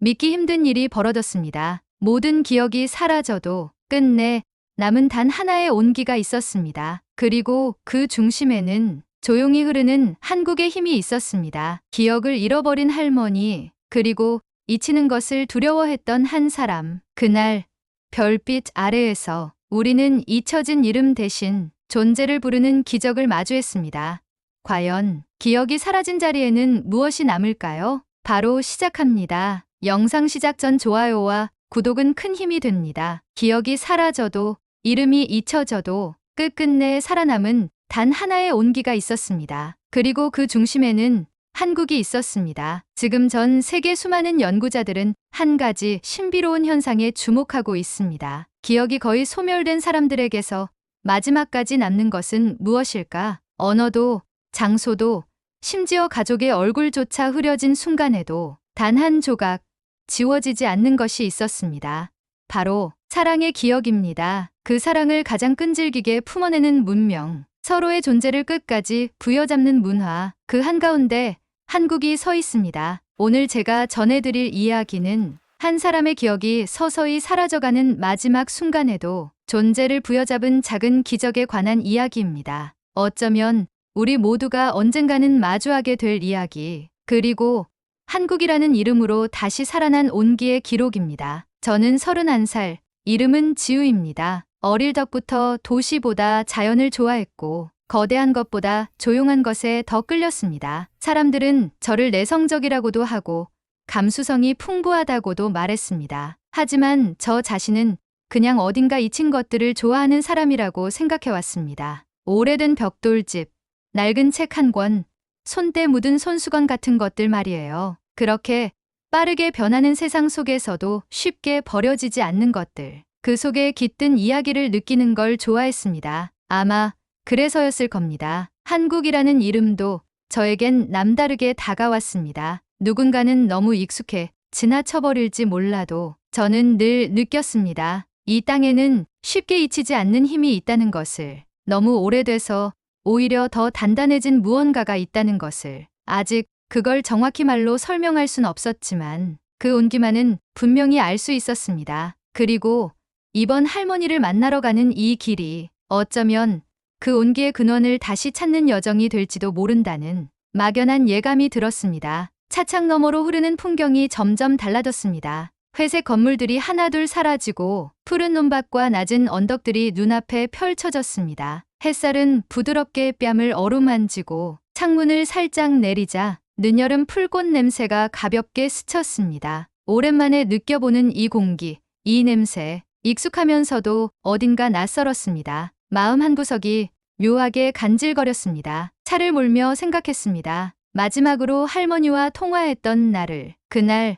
믿기 힘든 일이 벌어졌습니다. 모든 기억이 사라져도 끝내 남은 단 하나의 온기가 있었습니다. 그리고 그 중심에는 조용히 흐르는 한국의 힘이 있었습니다. 기억을 잃어버린 할머니, 그리고 잊히는 것을 두려워했던 한 사람. 그날 별빛 아래에서 우리는 잊혀진 이름 대신 존재를 부르는 기적을 마주했습니다. 과연 기억이 사라진 자리에는 무엇이 남을까요? 바로 시작합니다. 영상 시작 전 좋아요와 구독은 큰 힘이 됩니다. 기억이 사라져도, 이름이 잊혀져도 끝끝내 살아남은 단 하나의 온기가 있었습니다. 그리고 그 중심에는 한국이 있었습니다. 지금 전 세계 수많은 연구자들은 한 가지 신비로운 현상에 주목하고 있습니다. 기억이 거의 소멸된 사람들에게서 마지막까지 남는 것은 무엇일까? 언어도, 장소도, 심지어 가족의 얼굴조차 흐려진 순간에도 단 한 조각 지워지지 않는 것이 있었습니다. 바로 사랑의 기억입니다. 그 사랑을 가장 끈질기게 품어내는 문명, 서로의 존재를 끝까지 부여잡는 문화, 그 한가운데 한국이 서 있습니다. 오늘 제가 전해드릴 이야기는 한 사람의 기억이 서서히 사라져가는 마지막 순간에도 존재를 부여잡은 작은 기적에 관한 이야기입니다. 어쩌면 우리 모두가 언젠가는 마주하게 될 이야기, 그리고 한국이라는 이름으로 다시 살아난 온기의 기록입니다. 저는 31살, 이름은 지우입니다. 어릴 적부터 도시보다 자연을 좋아했고 거대한 것보다 조용한 것에 더 끌렸습니다. 사람들은 저를 내성적이라고도 하고 감수성이 풍부하다고도 말했습니다. 하지만 저 자신은 그냥 어딘가 잊힌 것들을 좋아하는 사람이라고 생각해왔습니다. 오래된 벽돌집, 낡은 책 한 권, 손때 묻은 손수건 같은 것들 말이에요. 그렇게 빠르게 변하는 세상 속에서도 쉽게 버려지지 않는 것들. 그 속에 깃든 이야기를 느끼는 걸 좋아했습니다. 아마 그래서였을 겁니다. 한국이라는 이름도 저에겐 남다르게 다가왔습니다. 누군가는 너무 익숙해 지나쳐버릴지 몰라도 저는 늘 느꼈습니다. 이 땅에는 쉽게 잊히지 않는 힘이 있다는 것을, 너무 오래돼서 오히려 더 단단해진 무언가가 있다는 것을. 아직 그걸 정확히 말로 설명할 순 없었지만 그 온기만은 분명히 알 수 있었습니다. 그리고 이번 할머니를 만나러 가는 이 길이 어쩌면 그 온기의 근원을 다시 찾는 여정이 될지도 모른다는 막연한 예감이 들었습니다. 차창 너머로 흐르는 풍경이 점점 달라졌습니다. 회색 건물들이 하나둘 사라지고 푸른 논밭과 낮은 언덕들이 눈앞에 펼쳐졌습니다. 햇살은 부드럽게 뺨을 어루만지고 창문을 살짝 내리자 늦여름 풀꽃 냄새가 가볍게 스쳤습니다. 오랜만에 느껴보는 이 공기, 이 냄새, 익숙하면서도 어딘가 낯설었습니다. 마음 한구석이 묘하게 간질거렸습니다. 차를 몰며 생각했습니다. 마지막으로 할머니와 통화했던 날을. 그날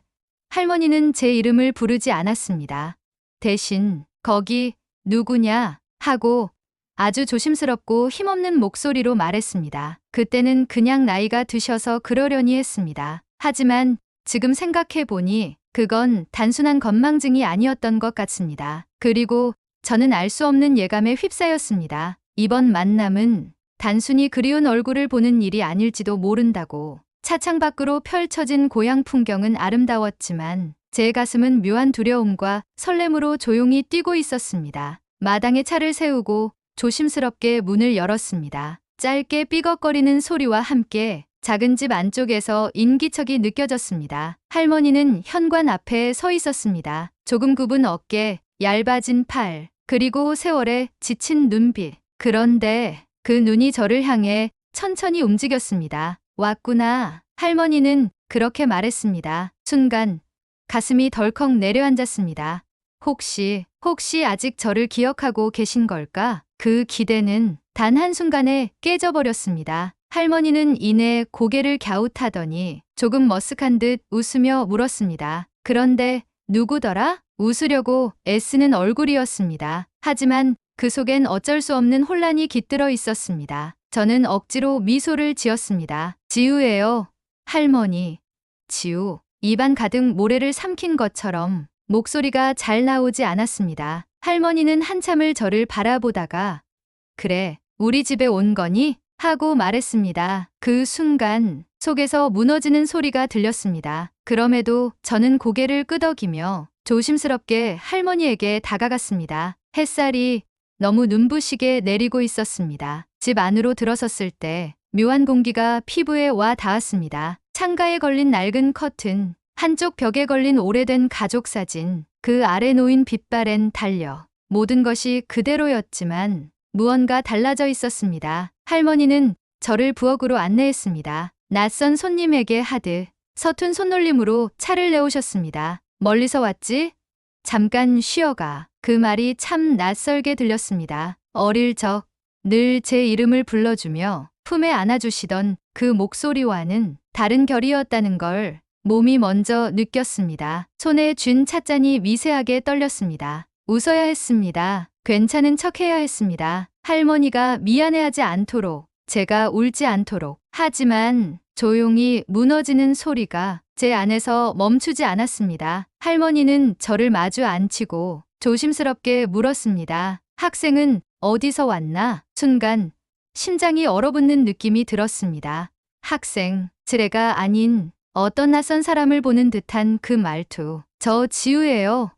할머니는 제 이름을 부르지 않았습니다. 대신 거기 누구냐 하고 아주 조심스럽고 힘없는 목소리로 말했습니다. 그때는 그냥 나이가 드셔서 그러려니 했습니다. 하지만 지금 생각해보니 그건 단순한 건망증이 아니었던 것 같습니다. 그리고 저는 알 수 없는 예감에 휩싸였습니다. 이번 만남은 단순히 그리운 얼굴을 보는 일이 아닐지도 모른다고. 차창 밖으로 펼쳐진 고향 풍경은 아름다웠지만 제 가슴은 묘한 두려움과 설렘으로 조용히 뛰고 있었습니다. 마당에 차를 세우고 조심스럽게 문을 열었습니다. 짧게 삐걱거리는 소리와 함께 작은 집 안쪽에서 인기척이 느껴졌습니다. 할머니는 현관 앞에 서 있었습니다. 조금 굽은 어깨, 얇아진 팔, 그리고 세월에 지친 눈빛. 그런데 그 눈이 저를 향해 천천히 움직였습니다. 왔구나. 할머니는 그렇게 말했습니다. 순간 가슴이 덜컥 내려앉았습니다. 혹시 아직 저를 기억하고 계신 걸까? 그 기대는 단 한순간에 깨져버렸습니다. 할머니는 이내 고개를 갸웃하더니 조금 머쓱한 듯 웃으며 물었습니다. 그런데 누구더라? 웃으려고 애쓰는 얼굴이었습니다. 하지만 그 속엔 어쩔 수 없는 혼란이 깃들어 있었습니다. 저는 억지로 미소를 지었습니다. 지우예요. 할머니. 지우. 입안 가득 모래를 삼킨 것처럼 목소리가 잘 나오지 않았습니다. 할머니는 한참을 저를 바라보다가 그래, 우리 집에 온 거니? 하고 말했습니다. 그 순간 속에서 무너지는 소리가 들렸습니다. 그럼에도 저는 고개를 끄덕이며 조심스럽게 할머니에게 다가갔습니다. 햇살이 너무 눈부시게 내리고 있었습니다. 집 안으로 들어섰을 때 묘한 공기가 피부에 와 닿았습니다. 창가에 걸린 낡은 커튼, 한쪽 벽에 걸린 오래된 가족 사진, 그 아래 놓인 빛발엔 달려 모든 것이 그대로였지만 무언가 달라져 있었습니다. 할머니는 저를 부엌으로 안내했습니다. 낯선 손님에게 하듯 서툰 손놀림으로 차를 내오셨습니다. 멀리서 왔지? 잠깐 쉬어가. 그 말이 참 낯설게 들렸습니다. 어릴 적 늘 제 이름을 불러주며 품에 안아주시던 그 목소리와는 다른 결이었다는 걸 몸이 먼저 느꼈습니다. 손에 쥔 찻잔이 미세하게 떨렸습니다. 웃어야 했습니다. 괜찮은 척 해야 했습니다. 할머니가 미안해하지 않도록, 제가 울지 않도록. 하지만 조용히 무너지는 소리가 제 안에서 멈추지 않았습니다. 할머니는 저를 마주 앉히고 조심스럽게 물었습니다. 학생은 어디서 왔나? 순간 심장이 얼어붙는 느낌이 들었습니다. 학생, 지레가 아닌 어떤 낯선 사람을 보는 듯한 그 말투. 저 지우예요.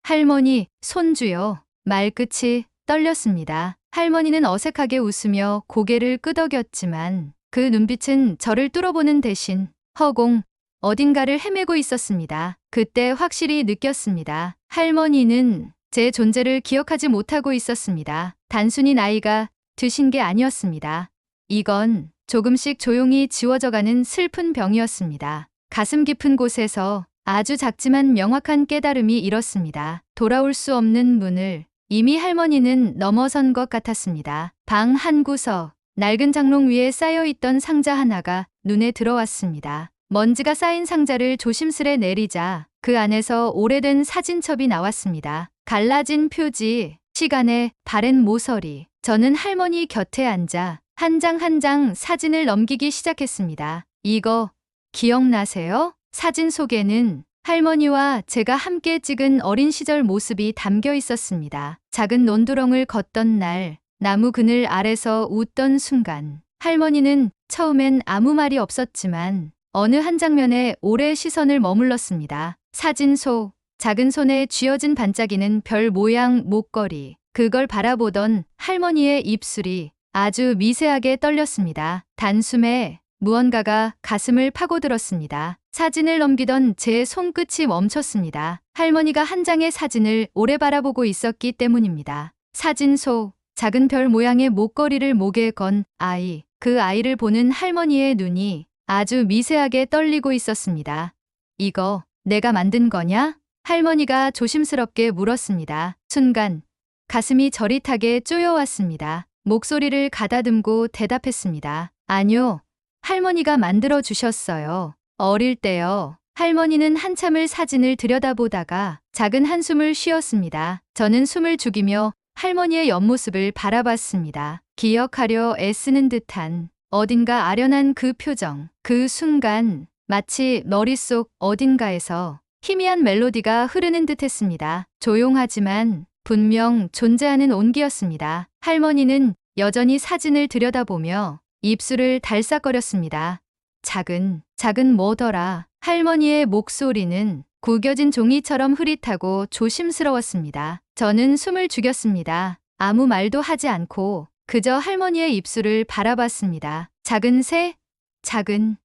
할머니, 손주요. 말끝이 떨렸습니다. 할머니는 어색하게 웃으며 고개를 끄덕였지만 그 눈빛은 저를 뚫어보는 대신 허공 어딘가를 헤매고 있었습니다. 그때 확실히 느꼈습니다. 할머니는 제 존재를 기억하지 못하고 있었습니다. 단순히 나이가 드신 게 아니었습니다. 이건 조금씩 조용히 지워져가는 슬픈 병이었습니다. 가슴 깊은 곳에서 아주 작지만 명확한 깨달음이 일었습니다. 돌아올 수 없는 문을 이미 할머니는 넘어선 것 같았습니다. 방 한 구석, 낡은 장롱 위에 쌓여있던 상자 하나가 눈에 들어왔습니다. 먼지가 쌓인 상자를 조심스레 내리자 그 안에서 오래된 사진첩이 나왔습니다. 갈라진 표지, 시간의 바랜 모서리. 저는 할머니 곁에 앉아 한 장 한 장 사진을 넘기기 시작했습니다. 이거 기억나세요? 사진 속에는 할머니와 제가 함께 찍은 어린 시절 모습이 담겨 있었습니다. 작은 논두렁을 걷던 날, 나무 그늘 아래서 웃던 순간, 할머니는 처음엔 아무 말이 없었지만 어느 한 장면에 오래 시선을 머물렀습니다. 사진 속 작은 손에 쥐어진 반짝이는 별 모양 목걸이. 그걸 바라보던 할머니의 입술이 아주 미세하게 떨렸습니다. 단숨에 무언가가 가슴을 파고들었습니다. 사진을 넘기던 제 손끝이 멈췄습니다. 할머니가 한 장의 사진을 오래 바라보고 있었기 때문입니다. 사진 속 작은 별 모양의 목걸이를 목에 건 아이. 그 아이를 보는 할머니의 눈이 아주 미세하게 떨리고 있었습니다. 이거 내가 만든 거냐? 할머니가 조심스럽게 물었습니다. 순간 가슴이 저릿하게 쪼여왔습니다. 목소리를 가다듬고 대답했습니다. 아니요. 할머니가 만들어 주셨어요. 어릴 때요. 할머니는 한참을 사진을 들여다보다가 작은 한숨을 쉬었습니다. 저는 숨을 죽이며 할머니의 옆모습을 바라봤습니다. 기억하려 애쓰는 듯한 어딘가 아련한 그 표정. 그 순간 마치 머릿속 어딘가에서 희미한 멜로디가 흐르는 듯했습니다. 조용하지만 분명 존재하는 온기였습니다. 할머니는 여전히 사진을 들여다보며 입술을 달싹거렸습니다. 작은 뭐더라. 할머니의 목소리는 구겨진 종이처럼 흐릿하고 조심스러웠습니다. 저는 숨을 죽였습니다. 아무 말도 하지 않고 그저 할머니의 입술을 바라봤습니다. 작은 새, 작은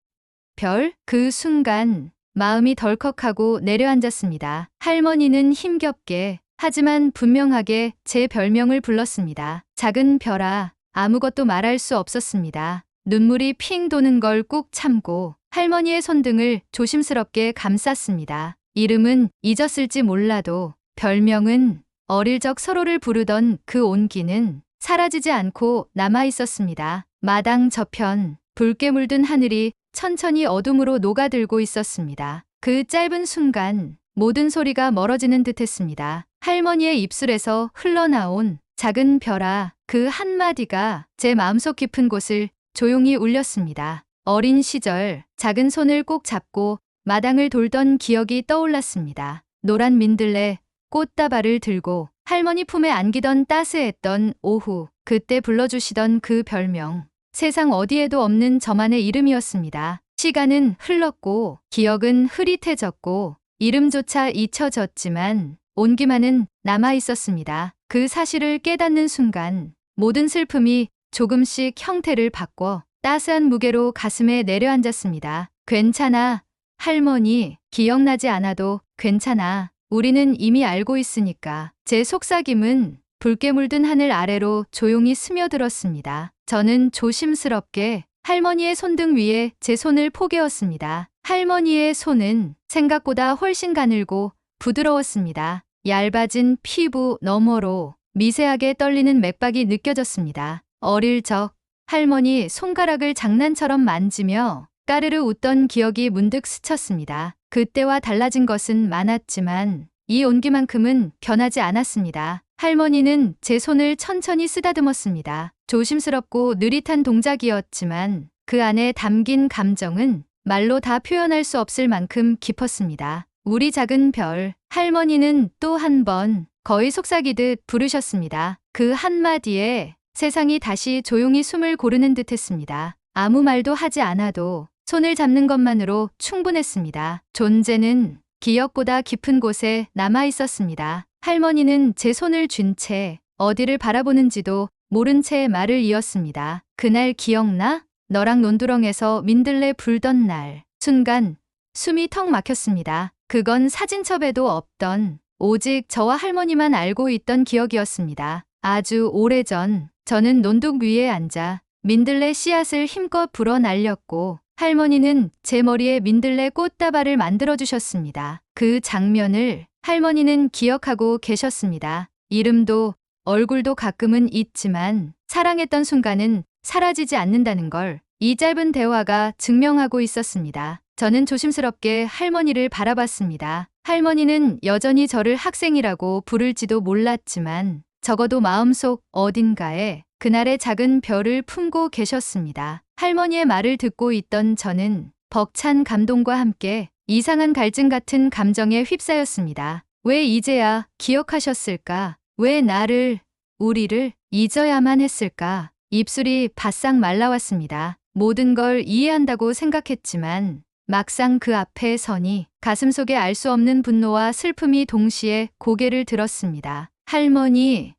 별. 그 순간 마음이 덜컥하고 내려앉았습니다. 할머니는 힘겹게 하지만 분명하게 제 별명을 불렀습니다. 작은 별아. 아무것도 말할 수 없었습니다. 눈물이 핑 도는 걸 꾹 참고 할머니의 손등을 조심스럽게 감쌌습니다. 이름은 잊었을지 몰라도 별명은 어릴 적 서로를 부르던 그 온기는 사라지지 않고 남아 있었습니다. 마당 저편, 붉게 물든 하늘이 천천히 어둠으로 녹아들고 있었습니다. 그 짧은 순간 모든 소리가 멀어지는 듯했습니다. 할머니의 입술에서 흘러나온 작은 별아, 그 한마디가 제 마음속 깊은 곳을 조용히 울렸습니다. 어린 시절 작은 손을 꼭 잡고 마당을 돌던 기억이 떠올랐습니다. 노란 민들레 꽃다발을 들고 할머니 품에 안기던 따스했던 오후, 그때 불러주시던 그 별명. 세상 어디에도 없는 저만의 이름이었습니다. 시간은 흘렀고, 기억은 흐릿해졌고, 이름조차 잊혀졌지만, 온기만은 남아있었습니다. 그 사실을 깨닫는 순간, 모든 슬픔이 조금씩 형태를 바꿔 따스한 무게로 가슴에 내려앉았습니다. 괜찮아, 할머니, 기억나지 않아도 괜찮아. 우리는 이미 알고 있으니까. 제 속삭임은 붉게 물든 하늘 아래로 조용히 스며들었습니다. 저는 조심스럽게 할머니의 손등 위에 제 손을 포개었습니다. 할머니의 손은 생각보다 훨씬 가늘고 부드러웠습니다. 얇아진 피부 너머로 미세하게 떨리는 맥박이 느껴졌습니다. 어릴 적 할머니 손가락을 장난처럼 만지며 까르르 웃던 기억이 문득 스쳤습니다. 그때와 달라진 것은 많았지만 이 온기만큼은 변하지 않았습니다. 할머니는 제 손을 천천히 쓰다듬었습니다. 조심스럽고 느릿한 동작이었지만 그 안에 담긴 감정은 말로 다 표현할 수 없을 만큼 깊었습니다. 우리 작은 별, 할머니는 또 한 번 거의 속삭이듯 부르셨습니다. 그 한마디에 세상이 다시 조용히 숨을 고르는 듯 했습니다. 아무 말도 하지 않아도 손을 잡는 것만으로 충분했습니다. 존재는 기억보다 깊은 곳에 남아 있었습니다. 할머니는 제 손을 쥔 채 어디를 바라보는지도 모른 채 말을 이었습니다. 그날 기억나? 너랑 논두렁에서 민들레 불던 날. 순간 숨이 턱 막혔습니다. 그건 사진첩에도 없던 오직 저와 할머니만 알고 있던 기억이었습니다. 아주 오래전 저는 논둑 위에 앉아 민들레 씨앗을 힘껏 불어 날렸고 할머니는 제 머리에 민들레 꽃다발을 만들어 주셨습니다. 그 장면을 할머니는 기억하고 계셨습니다. 이름도 얼굴도 가끔은 잊지만 사랑했던 순간은 사라지지 않는다는 걸 이 짧은 대화가 증명하고 있었습니다. 저는 조심스럽게 할머니를 바라봤습니다. 할머니는 여전히 저를 학생이라고 부를지도 몰랐지만 적어도 마음속 어딘가에 그날의 작은 별을 품고 계셨습니다. 할머니의 말을 듣고 있던 저는 벅찬 감동과 함께 이상한 갈증 같은 감정에 휩싸였습니다. 왜 이제야 기억하셨을까? 왜 나를, 우리를 잊어야만 했을까? 입술이 바싹 말라왔습니다. 모든 걸 이해한다고 생각했지만 막상 그 앞에 서니 가슴속에 알 수 없는 분노와 슬픔이 동시에 고개를 들었습니다. 할머니,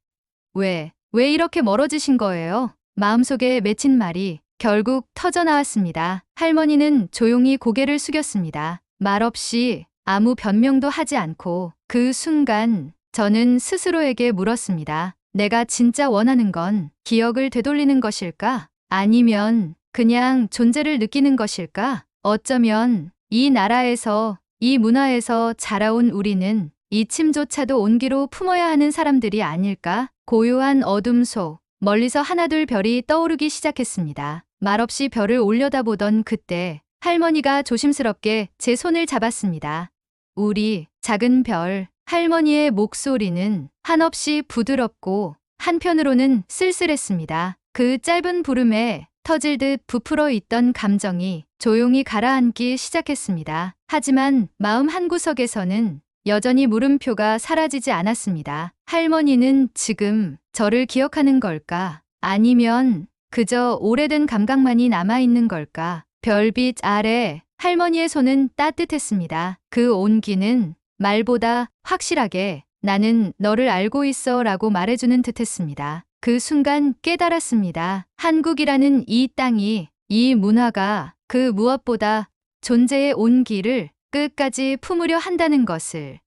왜 이렇게 멀어지신 거예요? 마음속에 맺힌 말이 결국 터져나왔습니다. 할머니는 조용히 고개를 숙였습니다. 말없이 아무 변명도 하지 않고 그 순간 저는 스스로에게 물었습니다. 내가 진짜 원하는 건 기억을 되돌리는 것일까? 아니면 그냥 존재를 느끼는 것일까? 어쩌면 이 나라에서, 이 문화에서 자라온 우리는 이침조차도 온기로 품어야 하는 사람들이 아닐까? 고요한 어둠 속 멀리서 하나둘 별이 떠오르기 시작했습니다. 말없이 별을 올려다보던 그때 할머니가 조심스럽게 제 손을 잡았습니다. 우리 작은 별, 할머니의 목소리는 한없이 부드럽고 한편으로는 쓸쓸했습니다. 그 짧은 부름에 터질 듯 부풀어 있던 감정이 조용히 가라앉기 시작했습니다. 하지만 마음 한구석에서는 여전히 물음표가 사라지지 않았습니다. 할머니는 지금 저를 기억하는 걸까? 아니면 그저 오래된 감각만이 남아있는 걸까? 별빛 아래 할머니의 손은 따뜻했습니다. 그 온기는 말보다 확실하게 나는 너를 알고 있어 라고 말해주는 듯했습니다. 그 순간 깨달았습니다. 한국이라는 이 땅이, 이 문화가 그 무엇보다 존재의 온기를 끝까지 품으려 한다는 것을.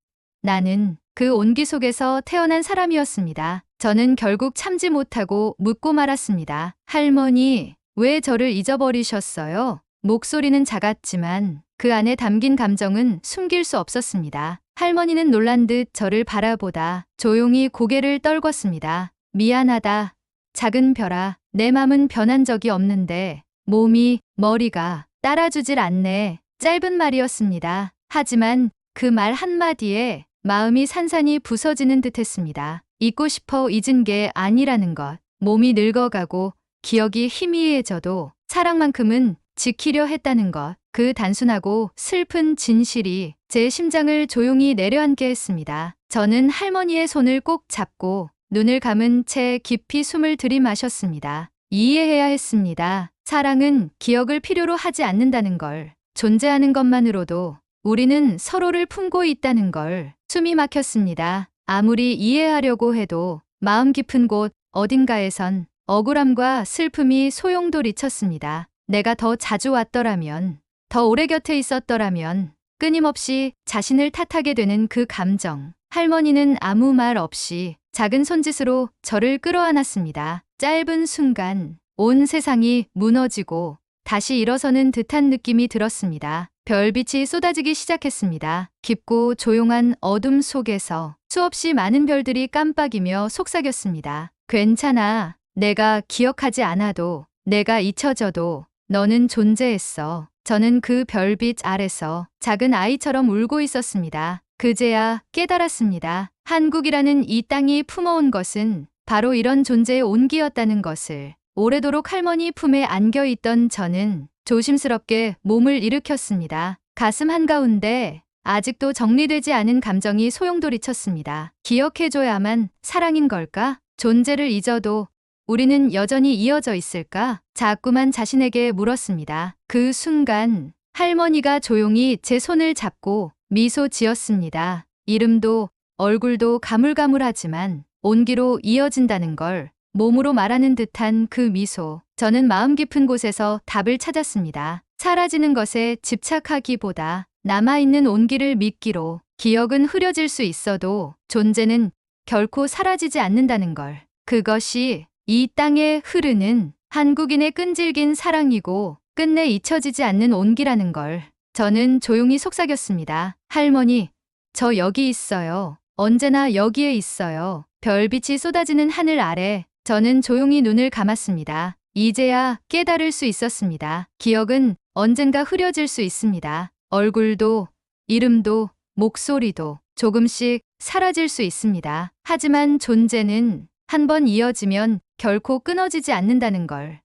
나는 그 온기 속에서 태어난 사람이었습니다. 저는 결국 참지 못하고 묻고 말았습니다. 할머니, 왜 저를 잊어버리셨어요? 목소리는 작았지만 그 안에 담긴 감정은 숨길 수 없었습니다. 할머니는 놀란 듯 저를 바라보다 조용히 고개를 떨궜습니다. 미안하다. 작은 별아, 내 맘은 변한 적이 없는데 몸이, 머리가 따라주질 않네. 짧은 말이었습니다. 하지만 그 말 한마디에 마음이 산산이 부서지는 듯했습니다. 잊고 싶어 잊은 게 아니라는 것. 몸이 늙어가고 기억이 희미해져도 사랑만큼은 지키려 했다는 것. 그 단순하고 슬픈 진실이 제 심장을 조용히 내려앉게 했습니다. 저는 할머니의 손을 꼭 잡고 눈을 감은 채 깊이 숨을 들이마셨습니다. 이해해야 했습니다. 사랑은 기억을 필요로 하지 않는다는 걸. 존재하는 것만으로도 우리는 서로를 품고 있다는 걸. 숨이 막혔습니다. 아무리 이해하려고 해도 마음 깊은 곳 어딘가에선 억울함과 슬픔이 소용돌이쳤습니다. 내가 더 자주 왔더라면, 더 오래 곁에 있었더라면, 끊임없이 자신을 탓하게 되는 그 감정. 할머니는 아무 말 없이 작은 손짓으로 저를 끌어안았습니다. 짧은 순간 온 세상이 무너지고 다시 일어서는 듯한 느낌이 들었습니다. 별빛이 쏟아지기 시작했습니다. 깊고 조용한 어둠 속에서 수없이 많은 별들이 깜빡이며 속삭였습니다. 괜찮아. 내가 기억하지 않아도, 내가 잊혀져도 너는 존재했어. 저는 그 별빛 아래서 작은 아이처럼 울고 있었습니다. 그제야 깨달았습니다. 한국이라는 이 땅이 품어온 것은 바로 이런 존재의 온기였다는 것을. 오래도록 할머니 품에 안겨있던 저는 조심스럽게 몸을 일으켰습니다. 가슴 한가운데 아직도 정리되지 않은 감정이 소용돌이쳤습니다. 기억해줘야만 사랑인 걸까? 존재를 잊어도 우리는 여전히 이어져 있을까? 자꾸만 자신에게 물었습니다. 그 순간 할머니가 조용히 제 손을 잡고 미소 지었습니다. 이름도 얼굴도 가물가물하지만 온기로 이어진다는 걸 몸으로 말하는 듯한 그 미소. 저는 마음 깊은 곳에서 답을 찾았습니다. 사라지는 것에 집착하기보다 남아있는 온기를 믿기로. 기억은 흐려질 수 있어도 존재는 결코 사라지지 않는다는 걸. 그것이 이 땅에 흐르는 한국인의 끈질긴 사랑이고 끝내 잊혀지지 않는 온기라는 걸. 저는 조용히 속삭였습니다. 할머니, 저 여기 있어요. 언제나 여기에 있어요. 별빛이 쏟아지는 하늘 아래 저는 조용히 눈을 감았습니다. 이제야 깨달을 수 있었습니다. 기억은 언젠가 흐려질 수 있습니다. 얼굴도, 이름도, 목소리도 조금씩 사라질 수 있습니다. 하지만 존재는 한번 이어지면 결코 끊어지지 않는다는 걸.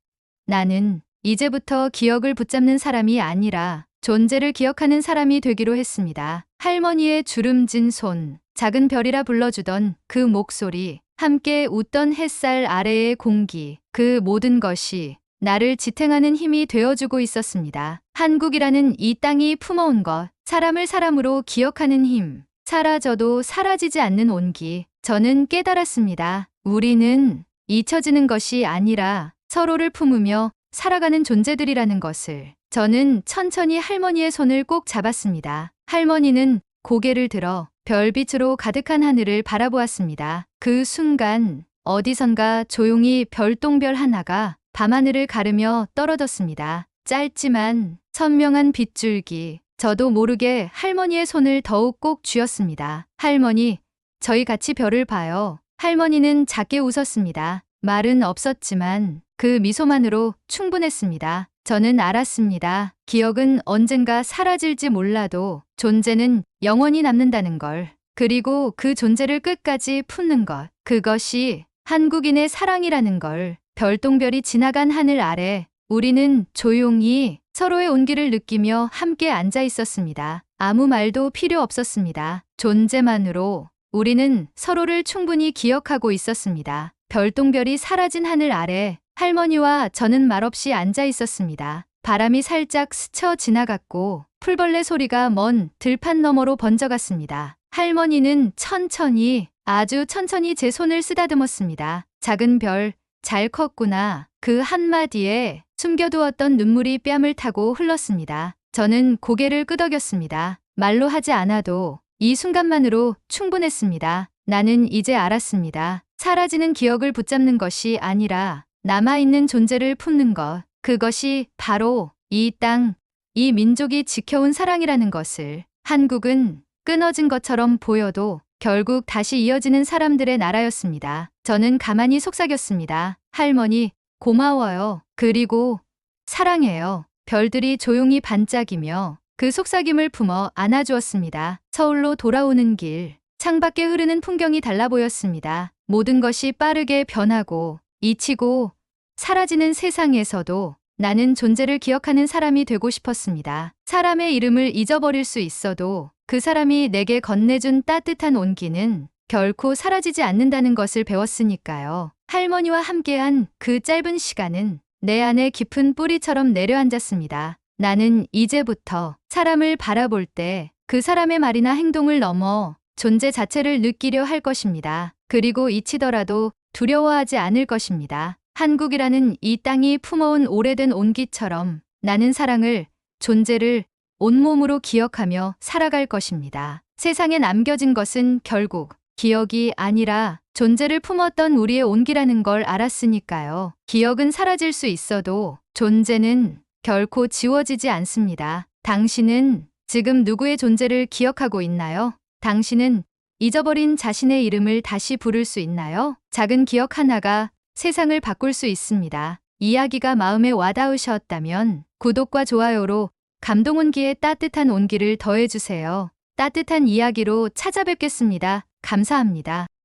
나는 이제부터 기억을 붙잡는 사람이 아니라 존재를 기억하는 사람이 되기로 했습니다. 할머니의 주름진 손, 작은 별이라 불러주던 그 목소리, 함께 웃던 햇살 아래의 공기, 그 모든 것이 나를 지탱하는 힘이 되어주고 있었습니다. 한국이라는 이 땅이 품어온 것, 사람을 사람으로 기억하는 힘, 사라져도 사라지지 않는 온기. 저는 깨달았습니다. 우리는 잊혀지는 것이 아니라 서로를 품으며 살아가는 존재들이라는 것을. 저는 천천히 할머니의 손을 꼭 잡았습니다. 할머니는 고개를 들어 별빛으로 가득한 하늘을 바라보았습니다. 그 순간 어디선가 조용히 별똥별 하나가 밤하늘을 가르며 떨어졌습니다. 짧지만 선명한 빗줄기. 저도 모르게 할머니의 손을 더욱 꼭 쥐었습니다. 할머니, 저희 같이 별을 봐요. 할머니는 작게 웃었습니다. 말은 없었지만 그 미소만으로 충분했습니다. 저는 알았습니다. 기억은 언젠가 사라질지 몰라도 존재는 영원히 남는다는 걸. 그리고 그 존재를 끝까지 품는 것. 그것이 한국인의 사랑이라는 걸. 별똥별이 지나간 하늘 아래 우리는 조용히 서로의 온기를 느끼며 함께 앉아 있었습니다. 아무 말도 필요 없었습니다. 존재만으로 우리는 서로를 충분히 기억하고 있었습니다. 별똥별이 사라진 하늘 아래 할머니와 저는 말없이 앉아 있었습니다. 바람이 살짝 스쳐 지나갔고 풀벌레 소리가 먼 들판 너머로 번져갔습니다. 할머니는 천천히, 아주 천천히 제 손을 쓰다듬었습니다. 작은 별, 잘 컸구나. 그 한마디에 숨겨두었던 눈물이 뺨을 타고 흘렀습니다. 저는 고개를 끄덕였습니다. 말로 하지 않아도 이 순간만으로 충분했습니다. 나는 이제 알았습니다. 사라지는 기억을 붙잡는 것이 아니라 남아있는 존재를 품는 것. 그것이 바로 이 땅, 이 민족이 지켜온 사랑이라는 것을. 한국은 끊어진 것처럼 보여도 결국 다시 이어지는 사람들의 나라였습니다. 저는 가만히 속삭였습니다. 할머니, 고마워요. 그리고 사랑해요. 별들이 조용히 반짝이며 그 속삭임을 품어 안아주었습니다. 서울로 돌아오는 길, 창밖에 흐르는 풍경이 달라 보였습니다. 모든 것이 빠르게 변하고 잊히고 사라지는 세상에서도 나는 존재를 기억하는 사람이 되고 싶었습니다. 사람의 이름을 잊어버릴 수 있어도 그 사람이 내게 건네준 따뜻한 온기는 결코 사라지지 않는다는 것을 배웠으니까요. 할머니와 함께한 그 짧은 시간은 내 안에 깊은 뿌리처럼 내려앉았습니다. 나는 이제부터 사람을 바라볼 때 그 사람의 말이나 행동을 넘어 존재 자체를 느끼려 할 것입니다. 그리고 잊히더라도 두려워하지 않을 것입니다. 한국이라는 이 땅이 품어온 오래된 온기처럼 나는 사랑을, 존재를 온몸으로 기억하며 살아갈 것입니다. 세상에 남겨진 것은 결국 기억이 아니라 존재를 품었던 우리의 온기라는 걸 알았으니까요. 기억은 사라질 수 있어도 존재는 결코 지워지지 않습니다. 당신은 지금 누구의 존재를 기억하고 있나요? 당신은 잊어버린 자신의 이름을 다시 부를 수 있나요? 작은 기억 하나가 세상을 바꿀 수 있습니다. 이야기가 마음에 와닿으셨다면 구독과 좋아요로 감동온기의 따뜻한 온기를 더해주세요. 따뜻한 이야기로 찾아뵙겠습니다. 감사합니다.